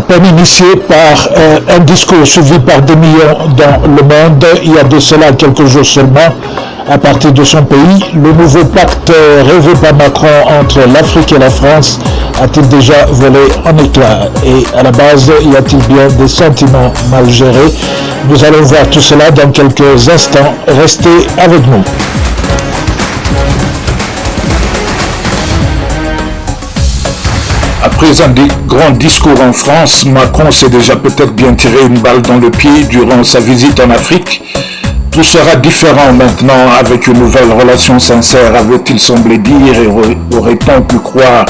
peine initié par un discours suivi par des millions dans le monde. Il y a de cela quelques jours seulement, à partir de son pays, le nouveau pacte rêvé par Macron entre l'Afrique et la France a-t-il déjà volé en éclats? Et à la base, y a-t-il bien des sentiments mal gérés? Nous allons voir tout cela dans quelques instants. Restez avec nous. Après un grand discours en France, Macron s'est déjà peut-être bien tiré une balle dans le pied durant sa visite en Afrique. Tout sera différent maintenant avec une nouvelle relation sincère, avait-il semblé dire et aurait-on pu croire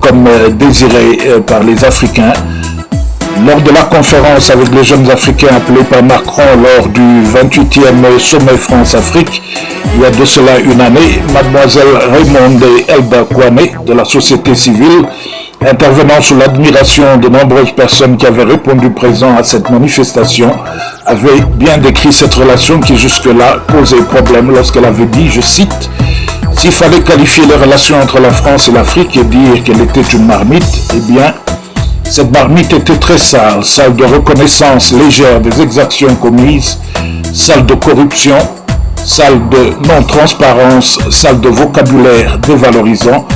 comme désiré par les Africains. Lors de la conférence avec les jeunes Africains appelée par Macron lors du 28e sommet France-Afrique, il y a de cela une année, mademoiselle Raymonde Elba Kouane de la société civile, intervenant sous l'admiration de nombreuses personnes qui avaient répondu présent à cette manifestation, avait bien décrit cette relation qui jusque-là posait problème lorsqu'elle avait dit, je cite, « S'il fallait qualifier les relations entre la France et l'Afrique et dire qu'elle était une marmite, eh bien, cette marmite était très sale, sale de reconnaissance légère des exactions commises, sale de corruption, sale de non-transparence, sale de vocabulaire dévalorisant,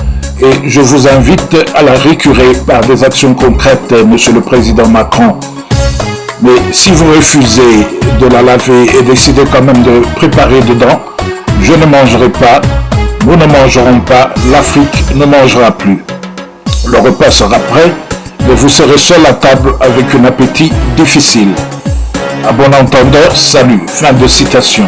et je vous invite à la récurer par des actions concrètes, Monsieur le Président Macron. Mais si vous refusez de la laver et décidez quand même de préparer dedans, je ne mangerai pas, nous ne mangerons pas, l'Afrique ne mangera plus. Le repas sera prêt, mais vous serez seul à table avec un appétit difficile. À bon entendeur, salut. Fin de citation.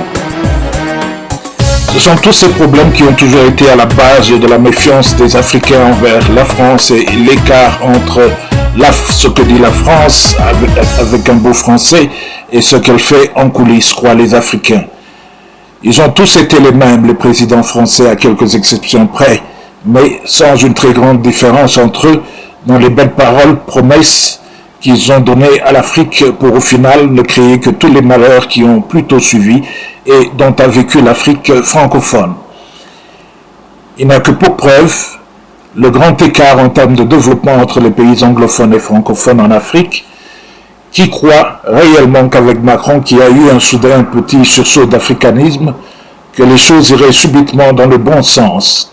Ce sont tous ces problèmes qui ont toujours été à la base de la méfiance des Africains envers la France et l'écart entre ce que dit la France avec un beau français et ce qu'elle fait en coulisses, croient les Africains. Ils ont tous été les mêmes, les présidents français à quelques exceptions près, mais sans une très grande différence entre eux dans les belles paroles, promesses qu'ils ont données à l'Afrique pour au final ne créer que tous les malheurs qui ont plutôt suivi et dont a vécu l'Afrique francophone. Il n'a que pour preuve le grand écart en termes de développement entre les pays anglophones et francophones en Afrique, qui croient réellement qu'avec Macron, qui a eu un soudain petit sursaut d'africanisme, que les choses iraient subitement dans le bon sens.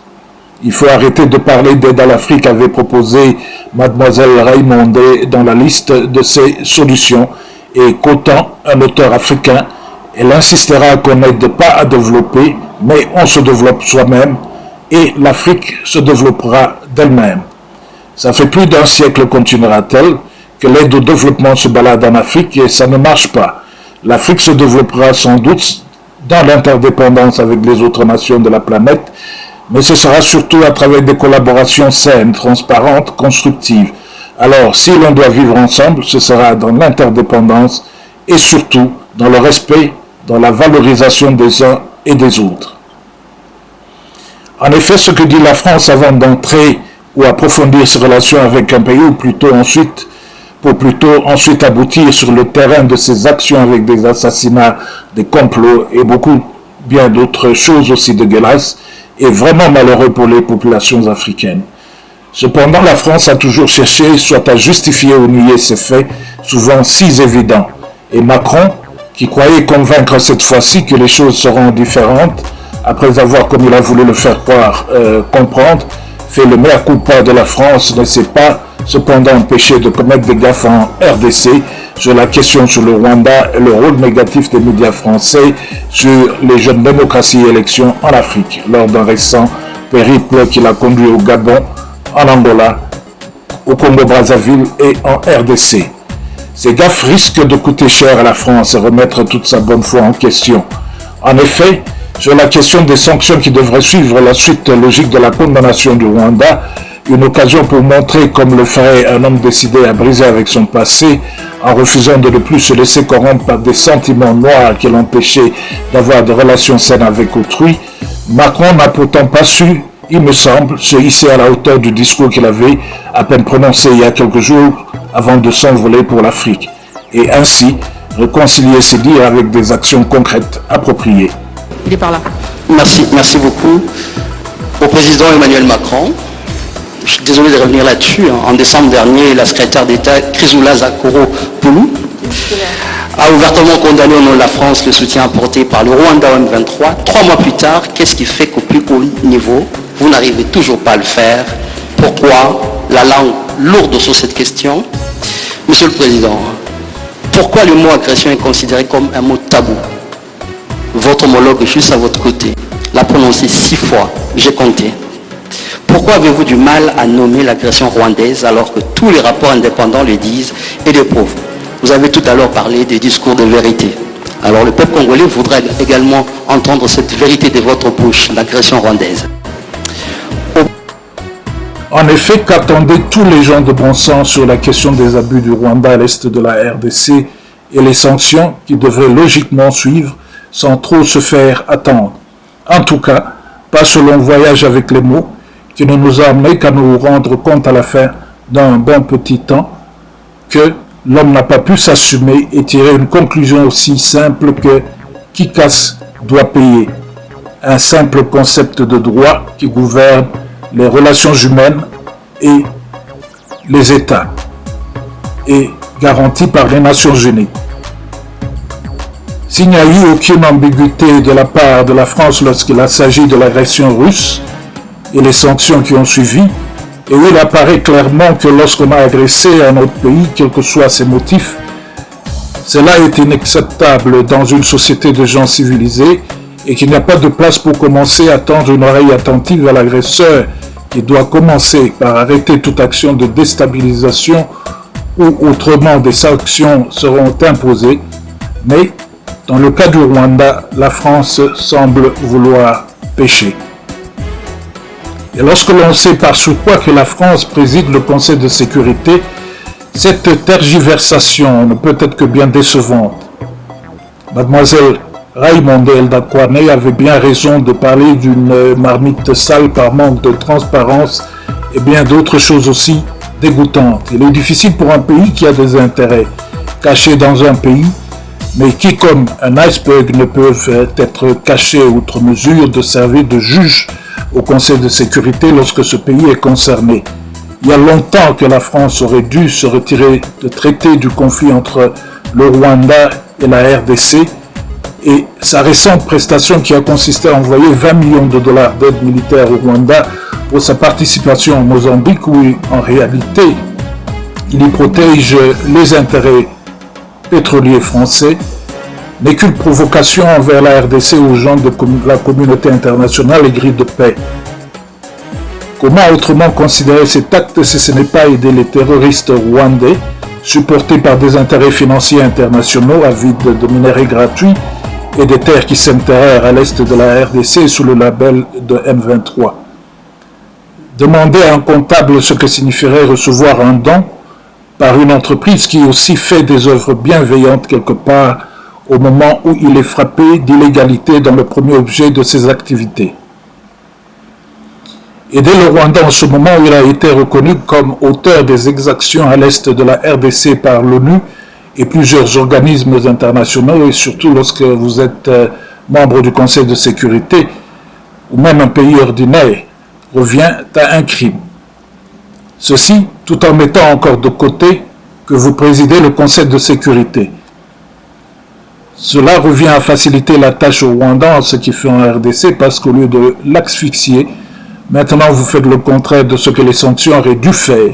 Il faut arrêter de parler d'aide à l'Afrique, avait proposé mademoiselle Raymonde dans la liste de ses solutions, et qu'autant un auteur africain, elle insistera qu'on n'aide pas à développer, mais on se développe soi-même, et l'Afrique se développera d'elle-même. Ça fait plus d'un siècle, continuera-t-elle, que l'aide au développement se balade en Afrique et ça ne marche pas. L'Afrique se développera sans doute dans l'interdépendance avec les autres nations de la planète, mais ce sera surtout à travers des collaborations saines, transparentes, constructives. Alors, si l'on doit vivre ensemble, ce sera dans l'interdépendance et surtout dans le respect, dans la valorisation des uns et des autres. En effet, ce que dit la France avant d'entrer ou approfondir ses relations avec un pays, ou plutôt ensuite aboutir sur le terrain de ses actions avec des assassinats, des complots et beaucoup bien d'autres choses aussi dégueulasses, est vraiment malheureux pour les populations africaines. Cependant, la France a toujours cherché soit à justifier ou nier ces faits, souvent si évidents. Et Macron, qui croyait convaincre cette fois-ci que les choses seront différentes, après avoir, comme il a voulu le faire croire, comprendre, fait le mea culpa de la France, ne s'est pas cependant empêché de commettre des gaffes en RDC sur la question sur le Rwanda et le rôle négatif des médias français sur les jeunes démocraties et élections en Afrique, lors d'un récent périple qu'il a conduit au Gabon, en Angola, au Congo-Brazzaville et en RDC. Ces gaffes risquent de coûter cher à la France et remettre toute sa bonne foi en question. En effet, sur la question des sanctions qui devraient suivre la suite logique de la condamnation du Rwanda, une occasion pour montrer comme le ferait un homme décidé à briser avec son passé en refusant de ne plus se laisser corrompre par des sentiments noirs qui l'empêchaient d'avoir des relations saines avec autrui, Macron n'a pourtant pas su, il me semble, se hisser à la hauteur du discours qu'il avait à peine prononcé il y a quelques jours avant de s'envoler pour l'Afrique, et ainsi réconcilier ses dires avec des actions concrètes appropriées. Il est par là. Merci beaucoup au président Emmanuel Macron. je suis désolé de revenir là-dessus. En décembre dernier, la secrétaire d'État Chrysoula Zakoro-Poulou a ouvertement condamné au nom de la France le soutien apporté par le Rwanda au M23. 3 mois plus tard, qu'est-ce qui fait qu'au plus haut niveau, vous n'arrivez toujours pas à le faire? Pourquoi la langue lourde sur cette question? Monsieur le Président, pourquoi le mot agression est considéré comme un mot tabou? Votre homologue est juste à votre côté l'a prononcé 6 fois, j'ai compté. Pourquoi avez-vous du mal à nommer l'agression rwandaise alors que tous les rapports indépendants le disent et le prouvent? Vous avez tout à l'heure parlé des discours de vérité. Alors le peuple congolais voudrait également entendre cette vérité de votre bouche, l'agression rwandaise. En effet, qu'attendaient tous les gens de bon sens sur la question des abus du Rwanda à l'est de la RDC et les sanctions qui devraient logiquement suivre sans trop se faire attendre? En tout cas, pas selon le voyage avec les mots, qui ne nous a amené qu'à nous rendre compte à la fin d'un bon petit temps que l'homme n'a pas pu s'assumer et tirer une conclusion aussi simple que « qui casse doit payer ». Un simple concept de droit qui gouverne les relations humaines et les États et garanti par les Nations Unies. S'il n'y a eu aucune ambiguïté de la part de la France lorsqu'il s'agit de l'agression russe et les sanctions qui ont suivi, et où il apparaît clairement que lorsqu'on a agressé un autre pays, quels que soient ses motifs, cela est inacceptable dans une société de gens civilisés et qu'il n'y a pas de place pour commencer à tendre une oreille attentive à l'agresseur qui doit commencer par arrêter toute action de déstabilisation ou autrement des sanctions seront imposées. Mais dans le cas du Rwanda, la France semble vouloir pécher. Et lorsque l'on sait par surcroît que la France préside le Conseil de sécurité, cette tergiversation ne peut être que bien décevante. Mademoiselle Raymonde Eldakwane avait bien raison de parler d'une marmite sale par manque de transparence et bien d'autres choses aussi dégoûtantes. Il est difficile pour un pays qui a des intérêts cachés dans un pays, mais qui, comme un iceberg, ne peuvent être cachés outre mesure, de servir de juge au Conseil de sécurité lorsque ce pays est concerné. Il y a longtemps que la France aurait dû se retirer du traité du conflit entre le Rwanda et la RDC, et sa récente prestation qui a consisté à envoyer 20 millions de dollars d'aide militaire au Rwanda pour sa participation au Mozambique, où en réalité il y protège les intérêts pétroliers français, n'est qu'une provocation envers la RDC aux gens de la communauté internationale et grille de paix. Comment autrement considérer cet acte si ce n'est pas aider les terroristes rwandais, supportés par des intérêts financiers internationaux avides de minerais gratuits et des terres qui s'enterrèrent à l'est de la RDC sous le label de M23. Demander à un comptable ce que signifierait recevoir un don par une entreprise qui aussi fait des œuvres bienveillantes quelque part au moment où il est frappé d'illégalité dans le premier objet de ses activités. Aider le Rwanda en ce moment où il a été reconnu comme auteur des exactions à l'est de la RDC par l'ONU et plusieurs organismes internationaux, et surtout lorsque vous êtes membre du Conseil de sécurité ou même un pays ordinaire, revient à un crime. Ceci tout en mettant encore de côté que vous présidez le Conseil de sécurité. Cela revient à faciliter la tâche au Rwanda en ce qui fait en RDC, parce qu'au lieu de l'asphyxier, maintenant vous faites le contraire de ce que les sanctions auraient dû faire,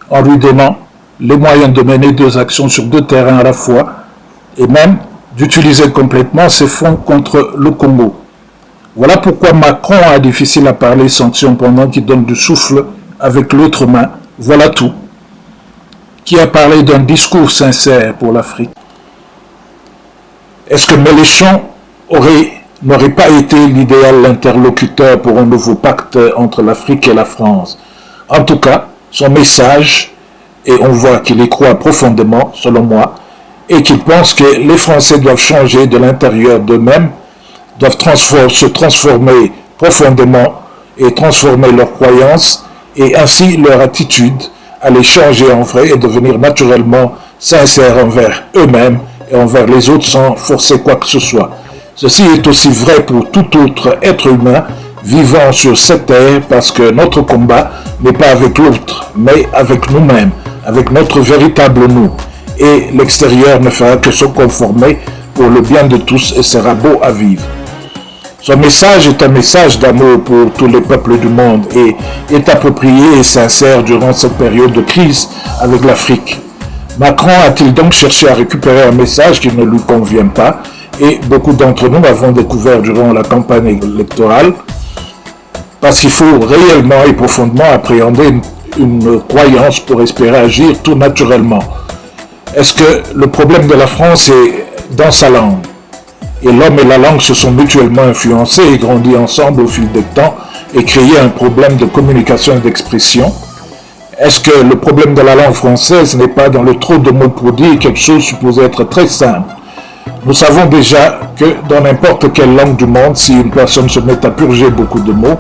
en lui donnant les moyens de mener 2 actions sur 2 terrains à la fois, et même d'utiliser complètement ses fonds contre le Congo. Voilà pourquoi Macron a difficile à parler sanctions pendant qu'il donne du souffle avec l'autre main. Voilà tout. Qui a parlé d'un discours sincère pour l'Afrique? Est-ce que Mélenchon n'aurait pas été l'idéal interlocuteur pour un nouveau pacte entre l'Afrique et la France? En tout cas, son message, et on voit qu'il y croit profondément, selon moi, et qu'il pense que les Français doivent changer de l'intérieur d'eux-mêmes, doivent se transformer profondément et transformer leurs croyances, et ainsi leur attitude à les changer en vrai et devenir naturellement sincères envers eux-mêmes et envers les autres sans forcer quoi que ce soit. Ceci est aussi vrai pour tout autre être humain vivant sur cette terre parce que notre combat n'est pas avec l'autre, mais avec nous-mêmes, avec notre véritable nous. Et l'extérieur ne fera que se conformer pour le bien de tous et sera beau à vivre. Son message est un message d'amour pour tous les peuples du monde et est approprié et sincère durant cette période de crise avec l'Afrique. Macron a-t-il donc cherché à récupérer un message qui ne lui convient pas et beaucoup d'entre nous avons découvert durant la campagne électorale parce qu'il faut réellement et profondément appréhender une croyance pour espérer agir tout naturellement. Est-ce que le problème de la France est dans sa langue? Et l'homme et la langue se sont mutuellement influencés et grandis ensemble au fil du temps et créé un problème de communication et d'expression. Est-ce que le problème de la langue française n'est pas dans le trop de mots pour dire quelque chose supposé être très simple? Nous savons déjà que dans n'importe quelle langue du monde, si une personne se met à purger beaucoup de mots,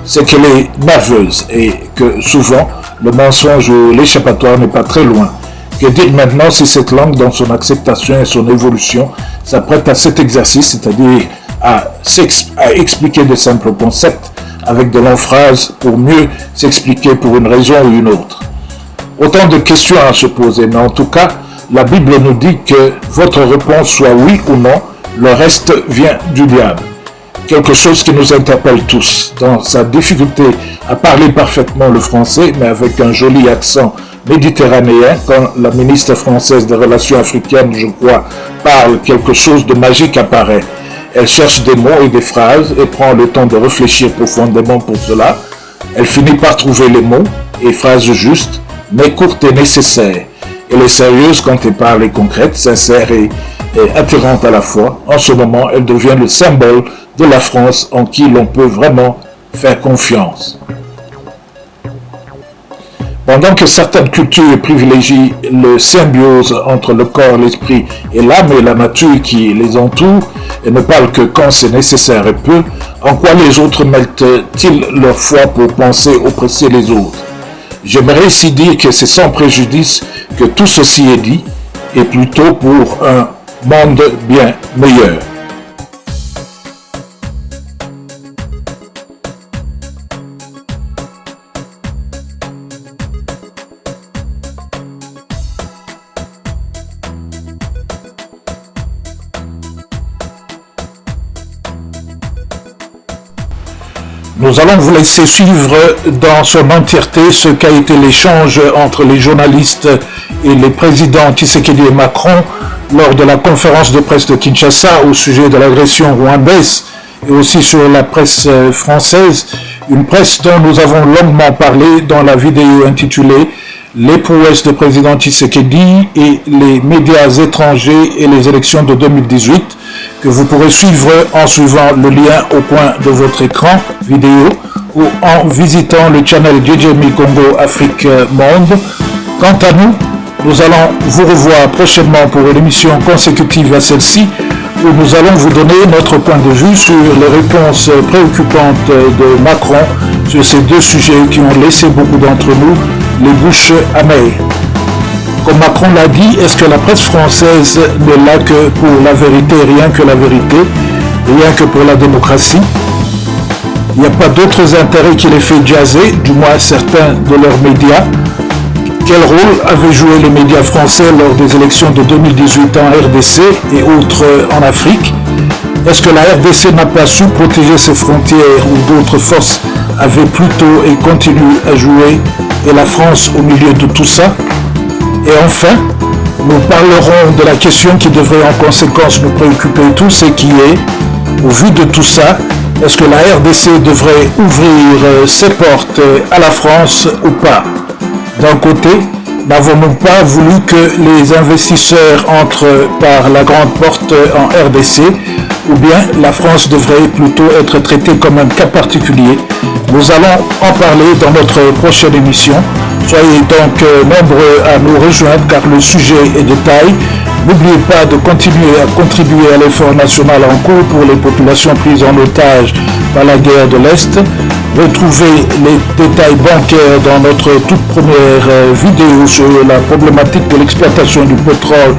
c'est qu'elle est nerveuse et que souvent le mensonge ou l'échappatoire n'est pas très loin. Que dire maintenant si cette langue, dans son acceptation et son évolution, s'apprête à cet exercice, c'est-à-dire à expliquer de simples concepts avec de longues phrases pour mieux s'expliquer pour une raison ou une autre? Autant de questions à se poser, mais en tout cas, la Bible nous dit que votre réponse soit oui ou non, le reste vient du diable. Quelque chose qui nous interpelle tous, dans sa difficulté à parler parfaitement le français, mais avec un joli accent méditerranéen, quand la ministre française des Relations africaines, je crois, parle, quelque chose de magique apparaît. Elle cherche des mots et des phrases et prend le temps de réfléchir profondément pour cela. Elle finit par trouver les mots et phrases justes, mais courtes et nécessaires. Elle est sérieuse quand elle parle et concrète, sincère et attirante à la fois. En ce moment, elle devient le symbole de la France en qui l'on peut vraiment faire confiance. Pendant que certaines cultures privilégient le symbiose entre le corps, l'esprit et l'âme et la nature qui les entoure et ne parlent que quand c'est nécessaire et peu, en quoi les autres mettent-ils leur foi pour penser oppresser les autres? J'aimerais ici dire que c'est sans préjudice que tout ceci est dit, et plutôt pour un monde bien meilleur. Nous allons vous laisser suivre dans son entièreté ce qu'a été l'échange entre les journalistes et les présidents Tshisekedi et Macron lors de la conférence de presse de Kinshasa au sujet de l'agression rwandaise et aussi sur la presse française, une presse dont nous avons longuement parlé dans la vidéo intitulée « Les prouesses du président Tshisekedi et les médias étrangers et les élections de 2018 » que vous pourrez suivre en suivant le lien au coin de votre écran vidéo ou en visitant le channel DJ Congo Afrique Monde. Quant à nous, nous allons vous revoir prochainement pour une émission consécutive à celle-ci où nous allons vous donner notre point de vue sur les réponses préoccupantes de Macron sur ces deux sujets qui ont laissé beaucoup d'entre nous les bouches amères. Comme Macron l'a dit, est-ce que la presse française n'est là que pour la vérité, rien que la vérité, rien que pour la démocratie? Il n'y a pas d'autres intérêts qui les fait jaser, du moins certains de leurs médias. Quel rôle avaient joué les médias français lors des élections de 2018 en RDC et autres en Afrique? Est-ce que la RDC n'a pas su protéger ses frontières ou d'autres forces avaient plutôt et continuent à jouer et la France au milieu de tout ça? Et enfin, nous parlerons de la question qui devrait en conséquence nous préoccuper tous et qui est, au vu de tout ça, est-ce que la RDC devrait ouvrir ses portes à la France ou pas? D'un côté, n'avons-nous pas voulu que les investisseurs entrent par la grande porte en RDC ou bien la France devrait plutôt être traitée comme un cas particulier? Nous allons en parler dans notre prochaine émission. Soyez donc nombreux à nous rejoindre car le sujet est de taille. N'oubliez pas de continuer à contribuer à l'effort national en cours pour les populations prises en otage par la guerre de l'Est. Retrouvez les détails bancaires dans notre toute première vidéo sur la problématique de l'exploitation du pétrole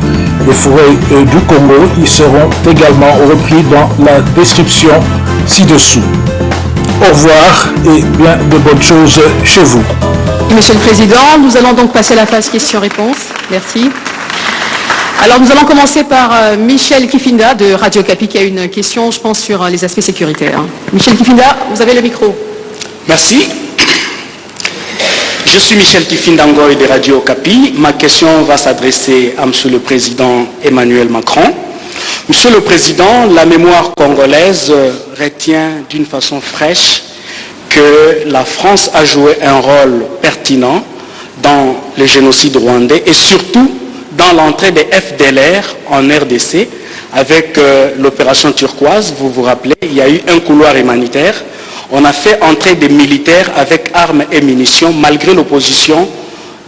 des forêts du Congo. Ils seront également repris dans la description ci-dessous. au revoir et bien de bonnes choses chez vous. Monsieur le Président, nous allons donc passer à la phase questions-réponses. Merci. Alors nous allons commencer par Michel Kifinda de Radio Kapi qui a une question, je pense, sur les aspects sécuritaires. Michel Kifinda, vous avez le micro. Merci. Je suis Michel Kifinda Ngoy de Radio Kapi. Ma question va s'adresser à Monsieur le Président Emmanuel Macron. Monsieur le Président, la mémoire congolaise retient d'une façon fraîche que la France a joué un rôle pertinent dans le génocide rwandais et surtout dans l'entrée des FDLR en RDC avec l'opération turquoise. Vous vous rappelez, il y a eu un couloir humanitaire. On a fait entrer des militaires avec armes et munitions malgré l'opposition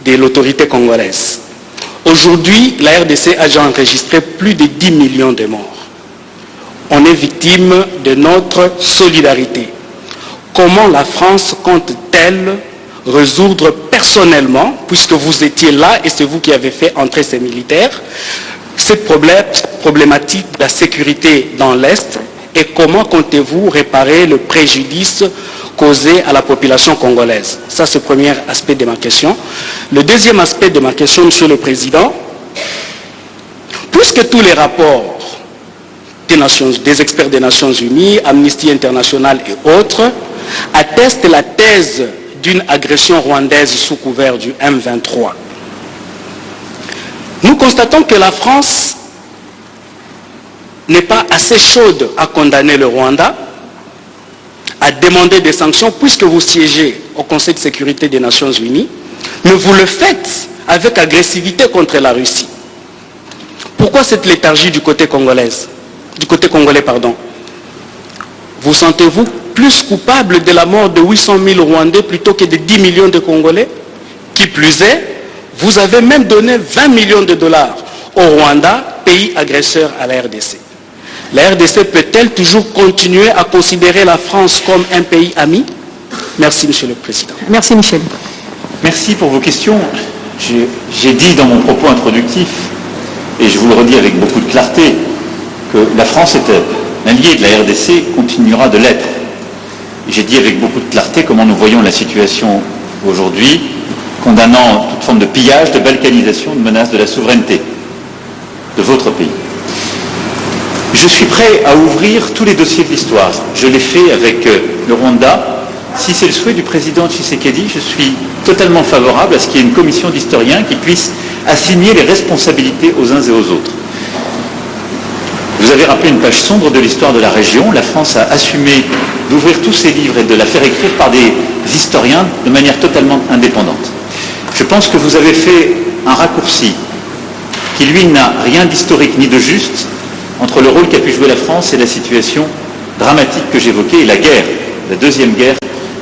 de l'autorité congolaise. Aujourd'hui, la RDC a déjà enregistré plus de 10 millions de morts. On est victime de notre solidarité. Comment la France compte-t-elle résoudre personnellement, puisque vous étiez là et c'est vous qui avez fait entrer ces militaires, cette problématique de la sécurité dans l'Est et comment comptez-vous réparer le préjudice causé à la population congolaise? Ça, c'est le premier aspect de ma question. Le deuxième aspect de ma question, Monsieur le Président, puisque tous les rapports des experts des Nations Unies, Amnesty International et autres, attestent la thèse d'une agression rwandaise sous couvert du M23. Nous constatons que la France n'est pas assez chaude à condamner le Rwanda, à demander des sanctions, puisque vous siégez au Conseil de sécurité des Nations Unies, mais vous le faites avec agressivité contre la Russie. Pourquoi cette léthargie du côté congolais? Vous sentez-vous plus coupable de la mort de 800 000 Rwandais plutôt que de 10 millions de Congolais? Qui plus est, vous avez même donné 20 millions de dollars au Rwanda, pays agresseur à la RDC. La RDC peut-elle toujours continuer à considérer la France comme un pays ami? Merci, Monsieur le Président. Merci, Michel. Merci pour vos questions. J'ai dit dans mon propos introductif, et je vous le redis avec beaucoup de clarté, que la France est un allié de la RDC, continuera de l'être. J'ai dit avec beaucoup de clarté comment nous voyons la situation aujourd'hui, condamnant toute forme de pillage, de balkanisation, de menace de la souveraineté de votre pays. Je suis prêt à ouvrir tous les dossiers de l'histoire. Je l'ai fait avec le Rwanda. Si c'est le souhait du président Tshisekedi, je suis totalement favorable à ce qu'il y ait une commission d'historiens qui puisse assigner les responsabilités aux uns et aux autres. Vous avez rappelé une page sombre de l'histoire de la région. La France a assumé d'ouvrir tous ses livres et de la faire écrire par des historiens de manière totalement indépendante. Je pense que vous avez fait un raccourci qui, lui, n'a rien d'historique ni de juste entre le rôle qu'a pu jouer la France et la situation dramatique que j'évoquais, et la guerre, la deuxième guerre,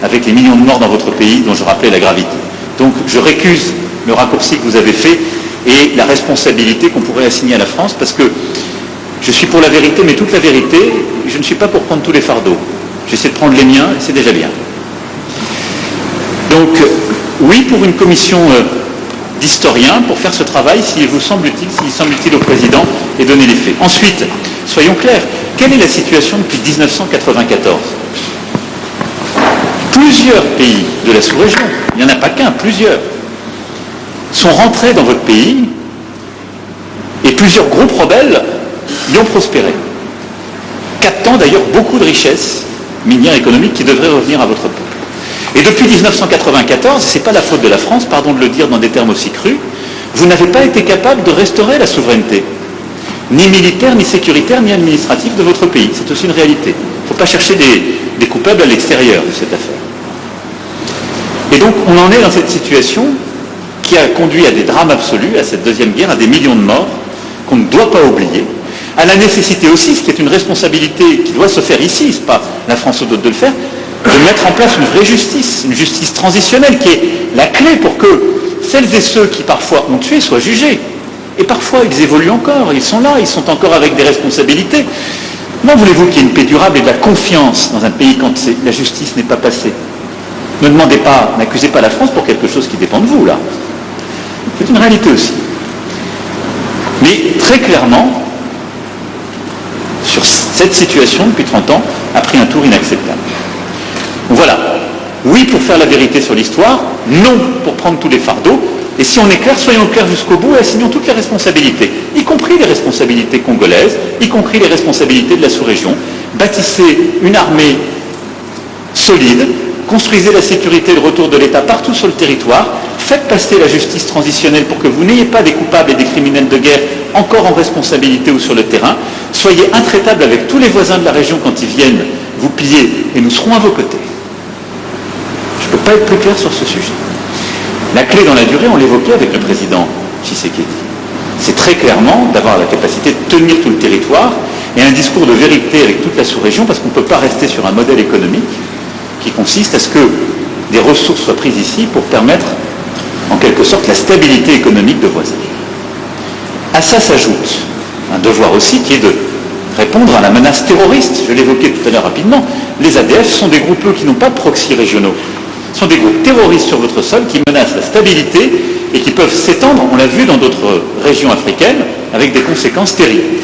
avec les millions de morts dans votre pays, dont je rappelais la gravité. Donc je récuse le raccourci que vous avez fait et la responsabilité qu'on pourrait assigner à la France, parce que je suis pour la vérité, mais toute la vérité, je ne suis pas pour prendre tous les fardeaux. J'essaie de prendre les miens, et c'est déjà bien. Donc, oui, pour une commission d'historiens, pour faire ce travail, s'il vous semble utile, s'il semble utile au président, et donner les faits. Ensuite, soyons clairs, quelle est la situation depuis 1994 ? Plusieurs pays de la sous-région, il n'y en a pas qu'un, plusieurs, sont rentrés dans votre pays, et plusieurs groupes rebelles y ont prospéré, captant d'ailleurs beaucoup de richesses minières économiques qui devraient revenir à votre peuple. Et depuis 1994, ce n'est pas la faute de la France, pardon de le dire dans des termes aussi crus, vous n'avez pas été capable de restaurer la souveraineté, ni militaire, ni sécuritaire, ni administrative de votre pays. C'est aussi une réalité. Il ne faut pas chercher des coupables à l'extérieur de cette affaire. Et donc on en est dans cette situation qui a conduit à des drames absolus, à cette deuxième guerre, à des millions de morts, qu'on ne doit pas oublier, à la nécessité aussi, ce qui est une responsabilité qui doit se faire ici, ce n'est pas la France ou d'autres de le faire, de mettre en place une vraie justice, une justice transitionnelle qui est la clé pour que celles et ceux qui parfois ont tué soient jugés. Et parfois ils évoluent encore, ils sont là, ils sont encore avec des responsabilités. Comment voulez-vous qu'il y ait une paix durable et de la confiance dans un pays quand la justice n'est pas passée? Ne demandez pas, n'accusez pas la France pour quelque chose qui dépend de vous, là. C'est une réalité aussi. Mais très clairement, sur cette situation, depuis 30 ans, a pris un tour inacceptable. Donc voilà, oui pour faire la vérité sur l'histoire, non pour prendre tous les fardeaux, et si on est clair, soyons clairs jusqu'au bout et assignons toutes les responsabilités, y compris les responsabilités congolaises, y compris les responsabilités de la sous-région. Bâtissez une armée solide, construisez la sécurité et le retour de l'État partout sur le territoire, faites passer la justice transitionnelle pour que vous n'ayez pas des coupables et des criminels de guerre encore en responsabilité ou sur le terrain, soyez intraitables avec tous les voisins de la région quand ils viennent vous piller et nous serons à vos côtés. Je ne peux pas être plus clair sur ce sujet. La clé dans la durée, on l'évoquait avec le président Tshisekedi. C'est très clairement d'avoir la capacité de tenir tout le territoire et un discours de vérité avec toute la sous-région, parce qu'on ne peut pas rester sur un modèle économique qui consiste à ce que des ressources soient prises ici pour permettre, en quelque sorte, la stabilité économique de voisinage. À ça s'ajoute un devoir aussi qui est de répondre à la menace terroriste. Je l'évoquais tout à l'heure rapidement. Les ADF sont des groupes qui n'ont pas de proxy régionaux. Ce sont des groupes terroristes sur votre sol qui menacent la stabilité et qui peuvent s'étendre, on l'a vu dans d'autres régions africaines, avec des conséquences terribles.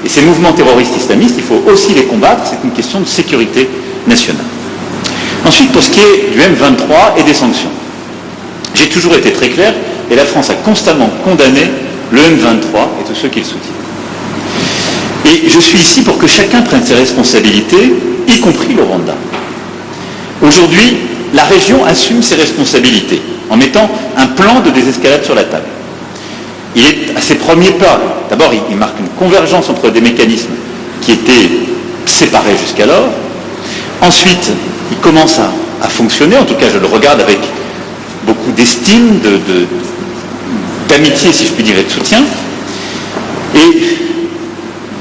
Et ces mouvements terroristes islamistes, il faut aussi les combattre, c'est une question de sécurité nationale. Ensuite, pour ce qui est du M23 et des sanctions, j'ai toujours été très clair, et la France a constamment condamné le M23 et tous ceux qui le soutiennent. Et je suis ici pour que chacun prenne ses responsabilités, y compris le Rwanda. Aujourd'hui, la région assume ses responsabilités en mettant un plan de désescalade sur la table. Il est à ses premiers pas. D'abord, il marque une convergence entre des mécanismes qui étaient séparés jusqu'alors. Ensuite, il commence à fonctionner, en tout cas je le regarde avec beaucoup d'estime, d'amitié si je puis dire, et de soutien. Et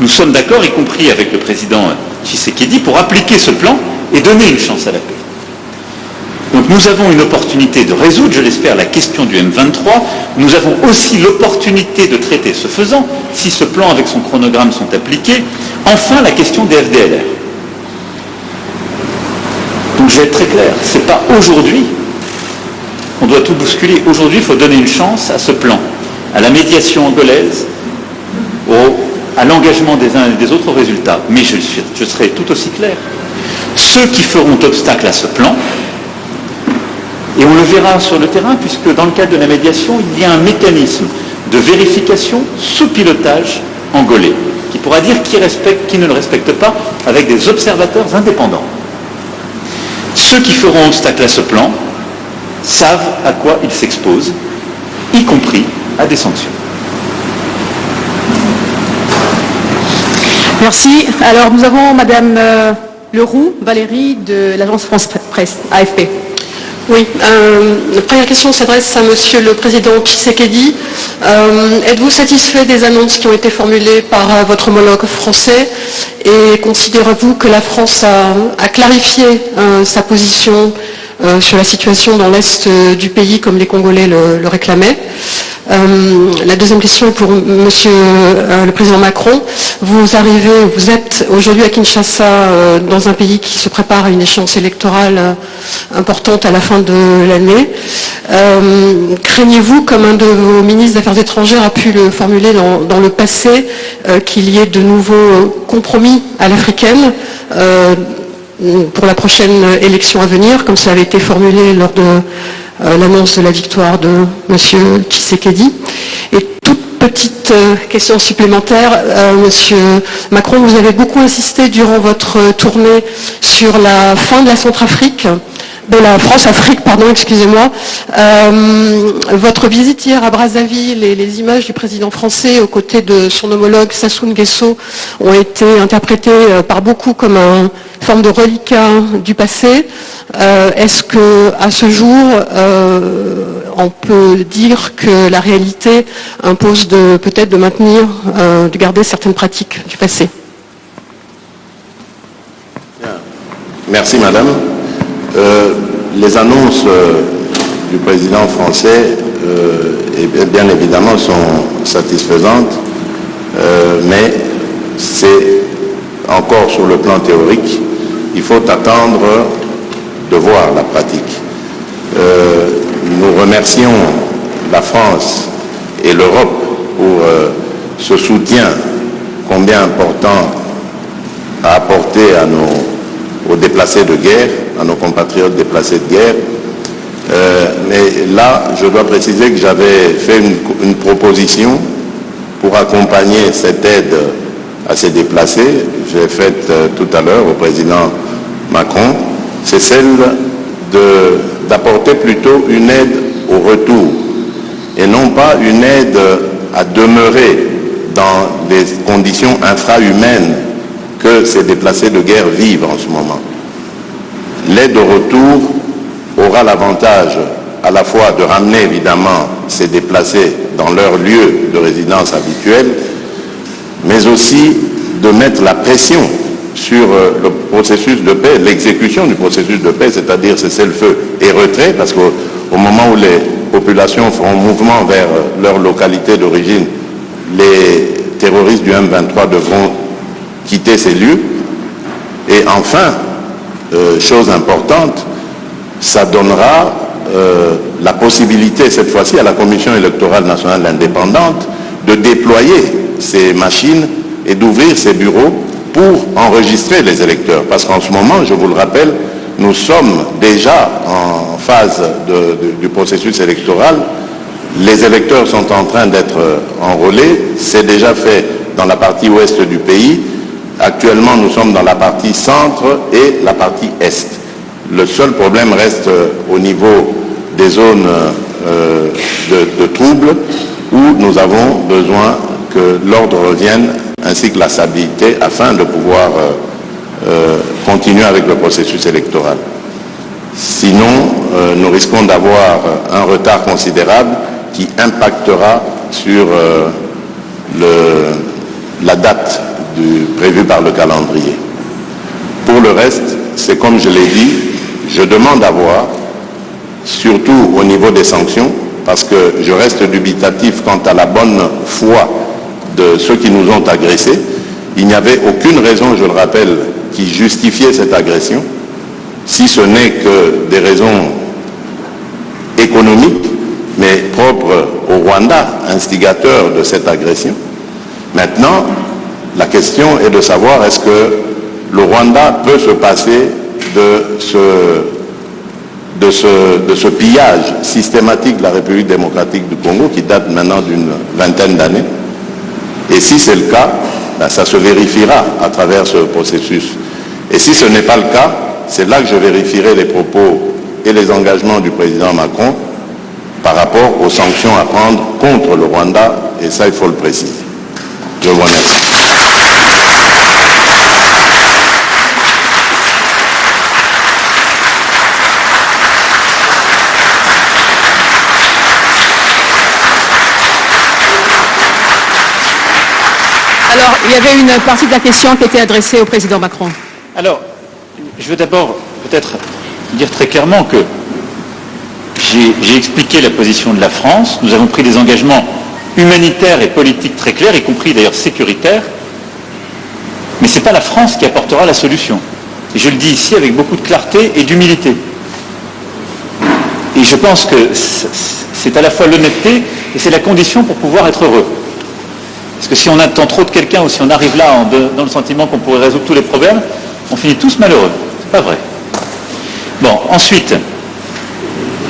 nous sommes d'accord, y compris avec le président Tshisekedi, pour appliquer ce plan et donner une chance à la paix. Donc nous avons une opportunité de résoudre, je l'espère, la question du M23. Nous avons aussi l'opportunité de traiter, ce faisant, si ce plan avec son chronogramme sont appliqués, enfin la question des FDLR. Donc je vais être très clair, ce n'est pas aujourd'hui qu'on doit tout bousculer. Aujourd'hui, il faut donner une chance à ce plan, à la médiation angolaise, à l'engagement des uns et des autres, aux résultats. Mais je serai tout aussi clair. Ceux qui feront obstacle à ce plan, et on le verra sur le terrain, puisque dans le cadre de la médiation, il y a un mécanisme de vérification sous pilotage angolais, qui pourra dire qui respecte, qui ne le respecte pas, avec des observateurs indépendants. Ceux qui feront obstacle à ce plan savent à quoi ils s'exposent, y compris à des sanctions. Merci. Alors nous avons Madame Leroux, Valérie, de l'agence France Presse, AFP. Oui, la première question s'adresse à Monsieur le Président Tshisekedi. Êtes-vous satisfait des annonces qui ont été formulées par votre homologue français et considérez-vous que la France a clarifié sa position sur la situation dans l'Est du pays comme les Congolais le réclamaient? La deuxième question est pour Monsieur le Président Macron. Vous êtes aujourd'hui à Kinshasa dans un pays qui se prépare à une échéance électorale importante à la fin de l'année. Craignez-vous, comme un de vos ministres des Affaires étrangères a pu le formuler dans le passé, qu'il y ait de nouveaux compromis à l'africaine pour la prochaine élection à venir, comme ça avait été formulé lors de l'annonce de la victoire de M. Tshisekedi? Et toute petite question supplémentaire, M. Macron, vous avez beaucoup insisté durant votre tournée sur la fin de la Centrafrique, de la France-Afrique, pardon, excusez-moi. Votre visite hier à Brazzaville et les images du président français aux côtés de son homologue Sassou Nguesso ont été interprétées par beaucoup comme une forme de reliquat du passé. Est-ce qu'à ce jour, on peut dire que la réalité impose peut-être de maintenir, de garder certaines pratiques du passé? Merci Madame. Les annonces du président français, bien évidemment, sont satisfaisantes, mais c'est encore sur le plan théorique. Il faut attendre de voir la pratique. Nous remercions la France et l'Europe pour ce soutien combien important à apporter aux déplacés de guerre. à nos compatriotes déplacés de guerre. Mais là, je dois préciser que j'avais fait une proposition pour accompagner cette aide à ces déplacés. J'ai faite tout à l'heure au président Macron. C'est celle d'apporter plutôt une aide au retour et non pas une aide à demeurer dans les conditions infrahumaines que ces déplacés de guerre vivent en ce moment. L'aide au retour aura l'avantage à la fois de ramener évidemment ces déplacés dans leur lieu de résidence habituel, mais aussi de mettre la pression sur le processus de paix, l'exécution du processus de paix, c'est-à-dire cessez-le-feu et retrait, parce qu'au moment où les populations feront mouvement vers leur localité d'origine, les terroristes du M23 devront quitter ces lieux. Et enfin, chose importante, ça donnera la possibilité, cette fois-ci, à la Commission électorale nationale indépendante de déployer ces machines et d'ouvrir ces bureaux pour enregistrer les électeurs. Parce qu'en ce moment, je vous le rappelle, nous sommes déjà en phase du processus électoral. Les électeurs sont en train d'être enrôlés. C'est déjà fait dans la partie ouest du pays. Actuellement, nous sommes dans la partie centre et la partie est. Le seul problème reste au niveau des zones de troubles où nous avons besoin que l'ordre revienne ainsi que la stabilité afin de pouvoir continuer avec le processus électoral. Sinon, nous risquons d'avoir un retard considérable qui impactera sur la date prévue par le calendrier. Pour le reste, c'est comme je l'ai dit, je demande à voir, surtout au niveau des sanctions, parce que je reste dubitatif quant à la bonne foi de ceux qui nous ont agressés. Il n'y avait aucune raison, je le rappelle, qui justifiait cette agression, si ce n'est que des raisons économiques, mais propres au Rwanda, instigateur de cette agression. Maintenant, la question est de savoir est-ce que le Rwanda peut se passer de ce pillage systématique de la République démocratique du Congo qui date maintenant d'une vingtaine d'années. Et si c'est le cas, ben ça se vérifiera à travers ce processus. Et si ce n'est pas le cas, c'est là que je vérifierai les propos et les engagements du président Macron par rapport aux sanctions à prendre contre le Rwanda, et ça il faut le préciser. Je vous remercie. Alors, il y avait une partie de la question qui était adressée au président Macron. Alors, je veux d'abord peut-être dire très clairement que j'ai expliqué la position de la France. Nous avons pris des engagements humanitaires et politiques très clairs, y compris d'ailleurs sécuritaires. Mais ce n'est pas la France qui apportera la solution. Et je le dis ici avec beaucoup de clarté et d'humilité. Et je pense que c'est à la fois l'honnêteté et c'est la condition pour pouvoir être heureux. Parce que si on attend trop de quelqu'un ou si on arrive là dans le sentiment qu'on pourrait résoudre tous les problèmes, on finit tous malheureux. C'est pas vrai. Bon, ensuite,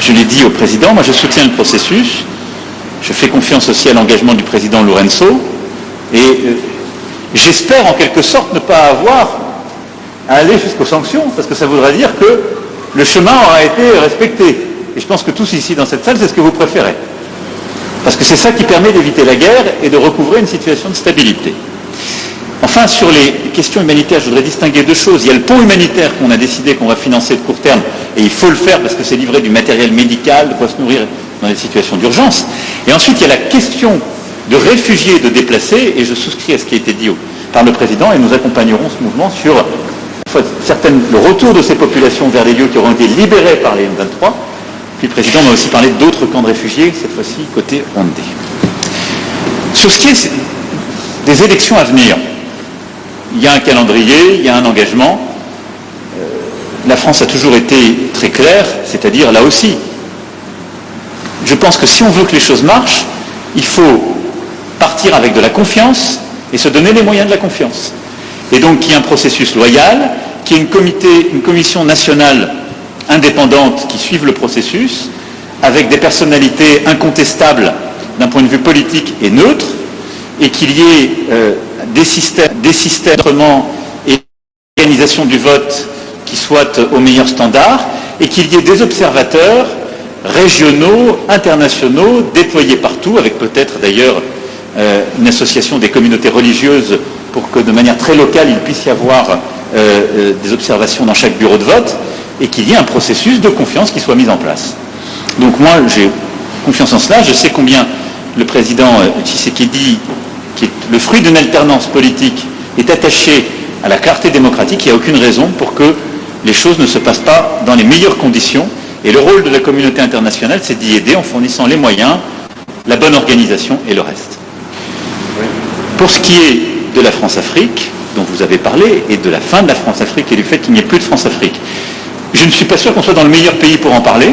je l'ai dit au président, moi je soutiens le processus. Je fais confiance aussi à l'engagement du président Lourenço. Et j'espère en quelque sorte ne pas avoir à aller jusqu'aux sanctions, parce que ça voudrait dire que le chemin aura été respecté. Et je pense que tous ici dans cette salle, c'est ce que vous préférez. Parce que c'est ça qui permet d'éviter la guerre et de recouvrer une situation de stabilité. Enfin, sur les questions humanitaires, je voudrais distinguer deux choses. Il y a le pont humanitaire qu'on a décidé qu'on va financer de court terme, et il faut le faire parce que c'est livrer du matériel médical, de quoi se nourrir dans des situations d'urgence. Et ensuite, il y a la question de réfugiés et de déplacés, et je souscris à ce qui a été dit par le président, et nous accompagnerons ce mouvement sur le retour de ces populations vers des lieux qui auront été libérés par les M23. Puis le président m'a aussi parlé d'autres camps de réfugiés, cette fois-ci côté rwandais. Sur ce qui est des élections à venir, il y a un calendrier, il y a un engagement. La France a toujours été très claire, c'est-à-dire là aussi. Je pense que si on veut que les choses marchent, il faut partir avec de la confiance et se donner les moyens de la confiance. Et donc qu'il y ait un processus loyal, qu'il y ait une commission nationale indépendante qui suive le processus, avec des personnalités incontestables d'un point de vue politique et neutre, et qu'il y ait des systèmes et l'organisation du vote qui soient aux meilleurs standards, et qu'il y ait des observateurs régionaux, internationaux, déployés partout, avec peut-être d'ailleurs une association des communautés religieuses pour que de manière très locale il puisse y avoir des observations dans chaque bureau de vote, et qu'il y ait un processus de confiance qui soit mis en place. Donc moi j'ai confiance en cela, je sais combien le président Tshisekedi, qui est le fruit d'une alternance politique, est attaché à la clarté démocratique. Il n'y a aucune raison pour que les choses ne se passent pas dans les meilleures conditions. Et le rôle de la communauté internationale, c'est d'y aider en fournissant les moyens, la bonne organisation et le reste. Pour ce qui est de la France-Afrique, dont vous avez parlé, et de la fin de la France-Afrique et du fait qu'il n'y ait plus de France-Afrique, je ne suis pas sûr qu'on soit dans le meilleur pays pour en parler.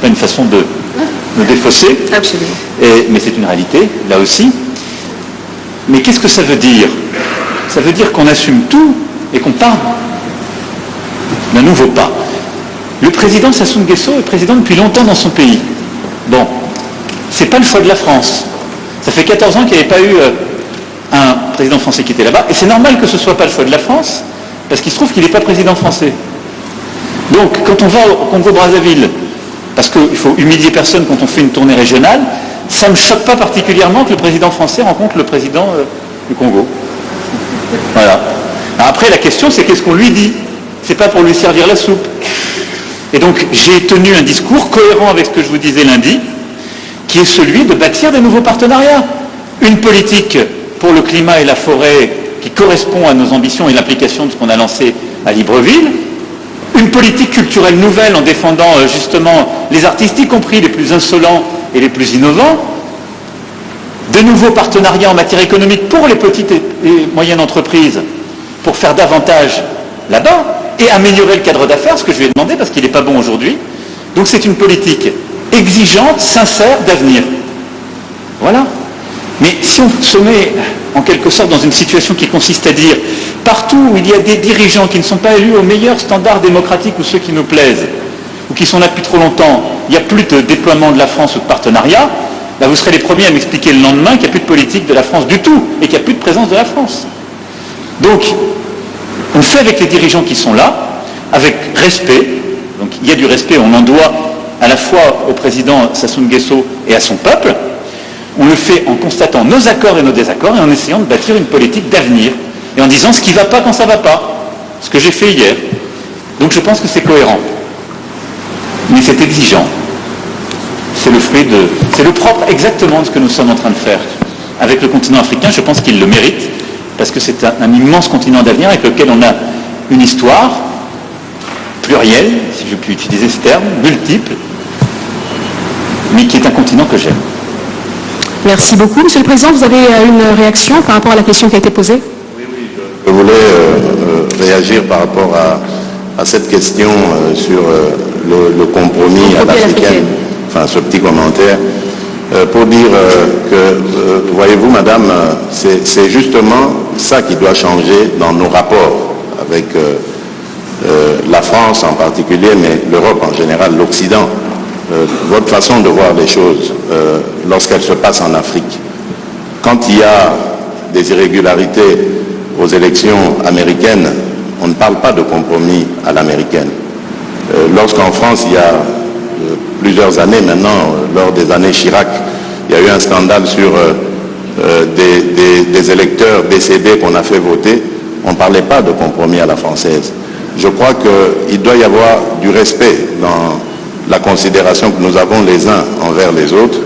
Pas une façon de me défausser. Absolument. Mais c'est une réalité, là aussi. Mais qu'est-ce que ça veut dire? Ça veut dire qu'on assume tout et qu'on parle d'un nouveau pas. Le président Sassou Nguesso est président depuis longtemps dans son pays. Bon, c'est pas le choix de la France. Ça fait 14 ans qu'il n'y avait pas eu un président français qui était là-bas, et c'est normal que ce ne soit pas le choix de la France, parce qu'il se trouve qu'il n'est pas président français. Donc, quand on va au Congo-Brazzaville, parce qu'il faut humilier personne quand on fait une tournée régionale, ça ne me choque pas particulièrement que le président français rencontre le président du Congo. Voilà. Après, la question, c'est qu'est-ce qu'on lui dit? C'est pas pour lui servir la soupe. Et donc, j'ai tenu un discours cohérent avec ce que je vous disais lundi, qui est celui de bâtir de nouveaux partenariats. Une politique pour le climat et la forêt qui correspond à nos ambitions et l'application de ce qu'on a lancé à Libreville. Une politique culturelle nouvelle en défendant justement les artistes, y compris les plus insolents et les plus innovants. De nouveaux partenariats en matière économique pour les petites et moyennes entreprises, pour faire davantage là-bas et améliorer le cadre d'affaires, ce que je lui ai demandé parce qu'il n'est pas bon aujourd'hui. Donc c'est une politique exigeante, sincère, d'avenir. Voilà. Mais si on se met en quelque sorte dans une situation qui consiste à dire partout où il y a des dirigeants qui ne sont pas élus aux meilleurs standards démocratiques ou ceux qui nous plaisent, ou qui sont là depuis trop longtemps, il n'y a plus de déploiement de la France ou de partenariat, ben vous serez les premiers à m'expliquer le lendemain qu'il n'y a plus de politique de la France du tout et qu'il n'y a plus de présence de la France. Donc, on fait avec les dirigeants qui sont là, avec respect. Donc il y a du respect, on en doit à la fois au président Sassou Nguesso et à son peuple. On le fait en constatant nos accords et nos désaccords et en essayant de bâtir une politique d'avenir et en disant ce qui ne va pas quand ça ne va pas, ce que j'ai fait hier. Donc je pense que c'est cohérent. Mais c'est exigeant. C'est le fruit de... C'est le propre exactement de ce que nous sommes en train de faire. Avec le continent africain, je pense qu'il le mérite, parce que c'est un immense continent d'avenir avec lequel on a une histoire plurielle, si je puis utiliser ce terme, multiple, mais qui est un continent que j'aime. Merci beaucoup. Monsieur le Président, vous avez une réaction par rapport à la question qui a été posée? Oui, je voulais réagir par rapport à cette question sur le compromis à l'africaine, enfin ce petit commentaire, pour dire que, voyez-vous madame, c'est justement ça qui doit changer dans nos rapports avec la France en particulier, mais l'Europe en général, l'Occident. Votre façon de voir les choses lorsqu'elles se passent en Afrique. Quand il y a des irrégularités aux élections américaines, on ne parle pas de compromis à l'américaine. Lorsqu'en France, il y a plusieurs années maintenant, lors des années Chirac, il y a eu un scandale sur des électeurs décédés qu'on a fait voter, on ne parlait pas de compromis à la française. Je crois qu'il doit y avoir du respect dans la considération que nous avons les uns envers les autres.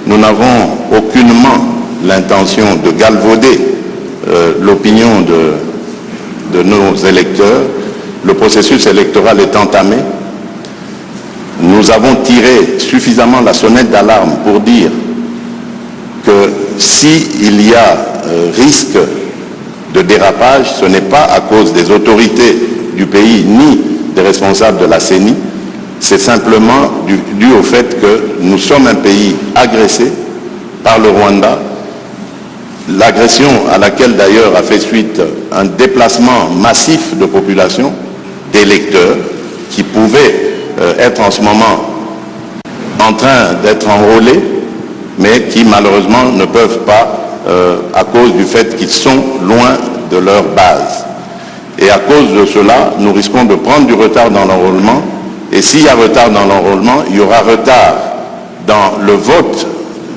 Nous n'avons aucunement l'intention de galvauder l'opinion de nos électeurs. Le processus électoral est entamé. Nous avons tiré suffisamment la sonnette d'alarme pour dire que s'il y a risque de dérapage, ce n'est pas à cause des autorités du pays ni des responsables de la CENI, c'est simplement dû au fait que nous sommes un pays agressé par le Rwanda l'agression à laquelle d'ailleurs a fait suite un déplacement massif de population, d'électeurs, qui pouvaient être en ce moment en train d'être enrôlés, mais qui malheureusement ne peuvent pas à cause du fait qu'ils sont loin de leur base. Et à cause de cela, nous risquons de prendre du retard dans l'enrôlement, et s'il y a retard dans l'enrôlement, il y aura retard dans le vote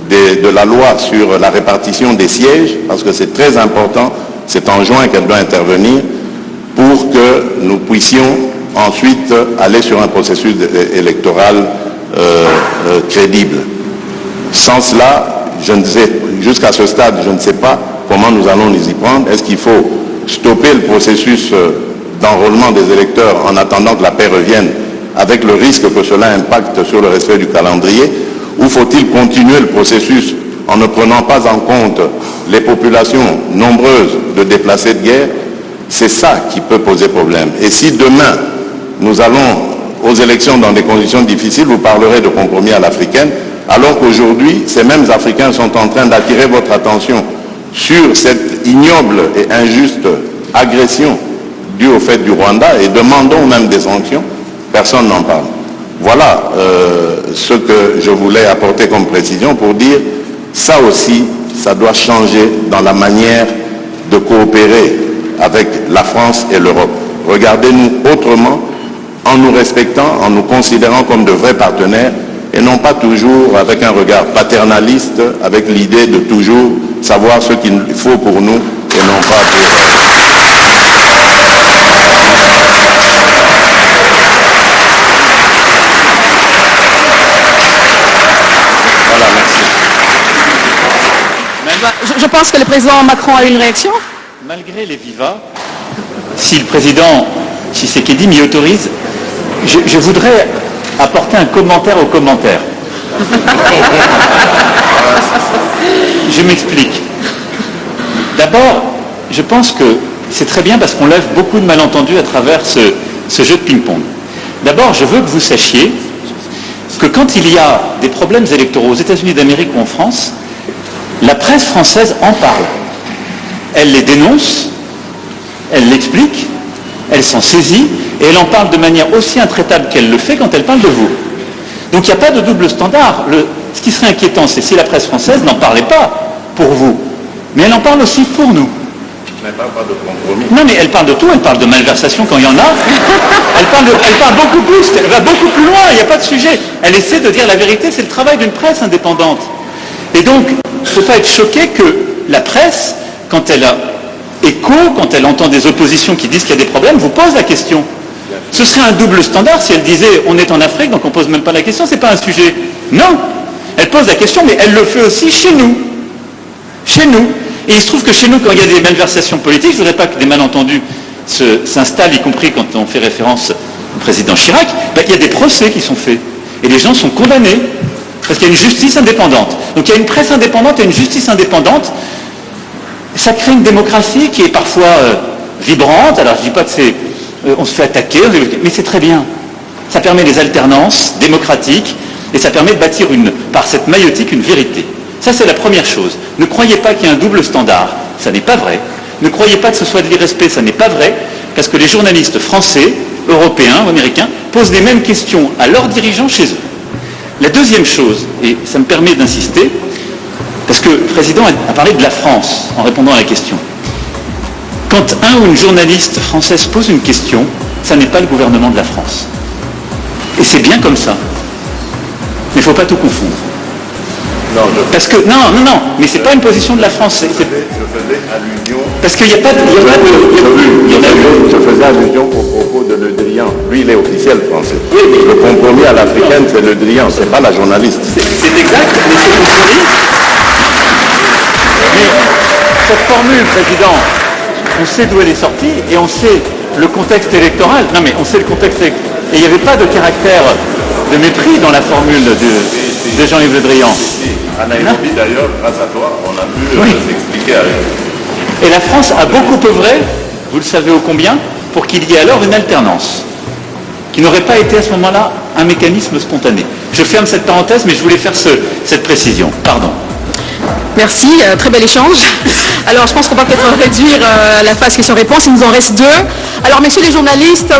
de la loi sur la répartition des sièges, parce que c'est très important, c'est en juin qu'elle doit intervenir, pour que nous puissions ensuite aller sur un processus électoral crédible. Sans cela, jusqu'à ce stade, je ne sais pas comment nous allons nous y prendre. Est-ce qu'il faut stopper le processus d'enrôlement des électeurs en attendant que la paix revienne, avec le risque que cela impacte sur le respect du calendrier, ou faut-il continuer le processus en ne prenant pas en compte les populations nombreuses de déplacés de guerre? C'est ça qui peut poser problème. Et si demain, nous allons aux élections dans des conditions difficiles, vous parlerez de compromis à l'africaine, alors qu'aujourd'hui, ces mêmes Africains sont en train d'attirer votre attention sur cette ignoble et injuste agression due au fait du Rwanda, et demandons même des sanctions, personne n'en parle. Voilà ce que je voulais apporter comme précision pour dire, ça aussi, ça doit changer dans la manière de coopérer avec la France et l'Europe. Regardez-nous autrement, en nous respectant, en nous considérant comme de vrais partenaires, et non pas toujours avec un regard paternaliste, avec l'idée de toujours savoir ce qu'il faut pour nous, et non pas pour... Voilà, merci. Je pense que le président Macron a une réaction. Malgré les vivas, si le président Tshisekedi m'y autorise, je voudrais apporter un commentaire au commentaire. Je m'explique. D'abord, je pense que c'est très bien parce qu'on lève beaucoup de malentendus à travers ce jeu de ping-pong. D'abord, je veux que vous sachiez que quand il y a des problèmes électoraux aux États-Unis d'Amérique ou en France, la presse française en parle. Elle les dénonce, elle l'explique, elle s'en saisit, et elle en parle de manière aussi intraitable qu'elle le fait quand elle parle de vous. Donc il n'y a pas de double standard. Ce qui serait inquiétant, c'est si la presse française n'en parlait pas pour vous, mais elle en parle aussi pour nous. Mais pas de compromis. Non, mais elle parle de tout, elle parle de malversation quand il y en a. Elle parle beaucoup plus, elle va beaucoup plus loin, il n'y a pas de sujet. Elle essaie de dire la vérité, c'est le travail d'une presse indépendante. Et donc, il ne faut pas être choqué que la presse, quand elle a écho, quand elle entend des oppositions qui disent qu'il y a des problèmes, vous pose la question. Ce serait un double standard si elle disait on est en Afrique, donc on ne pose même pas la question, c'est pas un sujet. Non, elle pose la question, mais elle le fait aussi chez nous. Chez nous. Et il se trouve que chez nous, quand il y a des malversations politiques, je ne voudrais pas que des malentendus s'installent, y compris quand on fait référence au président Chirac, il y a des procès qui sont faits. Et les gens sont condamnés, parce qu'il y a une justice indépendante. Donc il y a une presse indépendante et une justice indépendante. Ça crée une démocratie qui est parfois vibrante. Alors je ne dis pas que on se fait attaquer, mais c'est très bien. Ça permet des alternances démocratiques et ça permet de bâtir par cette maïotique une vérité. Ça, c'est la première chose. Ne croyez pas qu'il y a un double standard, ça n'est pas vrai. Ne croyez pas que ce soit de l'irrespect, ça n'est pas vrai, parce que les journalistes français, européens ou américains posent les mêmes questions à leurs dirigeants chez eux. La deuxième chose, et ça me permet d'insister, parce que le président a parlé de la France en répondant à la question. Quand un ou une journaliste française pose une question, ça n'est pas le gouvernement de la France. Et c'est bien comme ça. Mais il ne faut pas tout confondre. Non, parce que, non, mais c'est pas une position de la France. Je faisais allusion. Parce qu'il n'y a pas de... Je faisais allusion au propos de Le Drian. Lui, il est officiel français. Oui, mais... Le compromis à l'africaine, c'est Le Drian, c'est pas la journaliste. C'est exact, mais ce compromis... Mais cette formule, président, on sait d'où elle est sortie et on sait le contexte électoral. Non, mais on sait le contexte électoral. Et il n'y avait pas de caractère de mépris dans la formule de Jean-Yves Le Drian. À Nairobi, d'ailleurs, grâce à toi, on a pu s'expliquer avec. Et la France a beaucoup œuvré, vous le savez ô combien, pour qu'il y ait alors une alternance, qui n'aurait pas été à ce moment-là un mécanisme spontané. Je ferme cette parenthèse, mais je voulais faire cette précision. Pardon. Merci, très bel échange. Alors je pense qu'on va peut-être réduire la phase questions-réponses, il nous en reste 2. Alors messieurs les journalistes...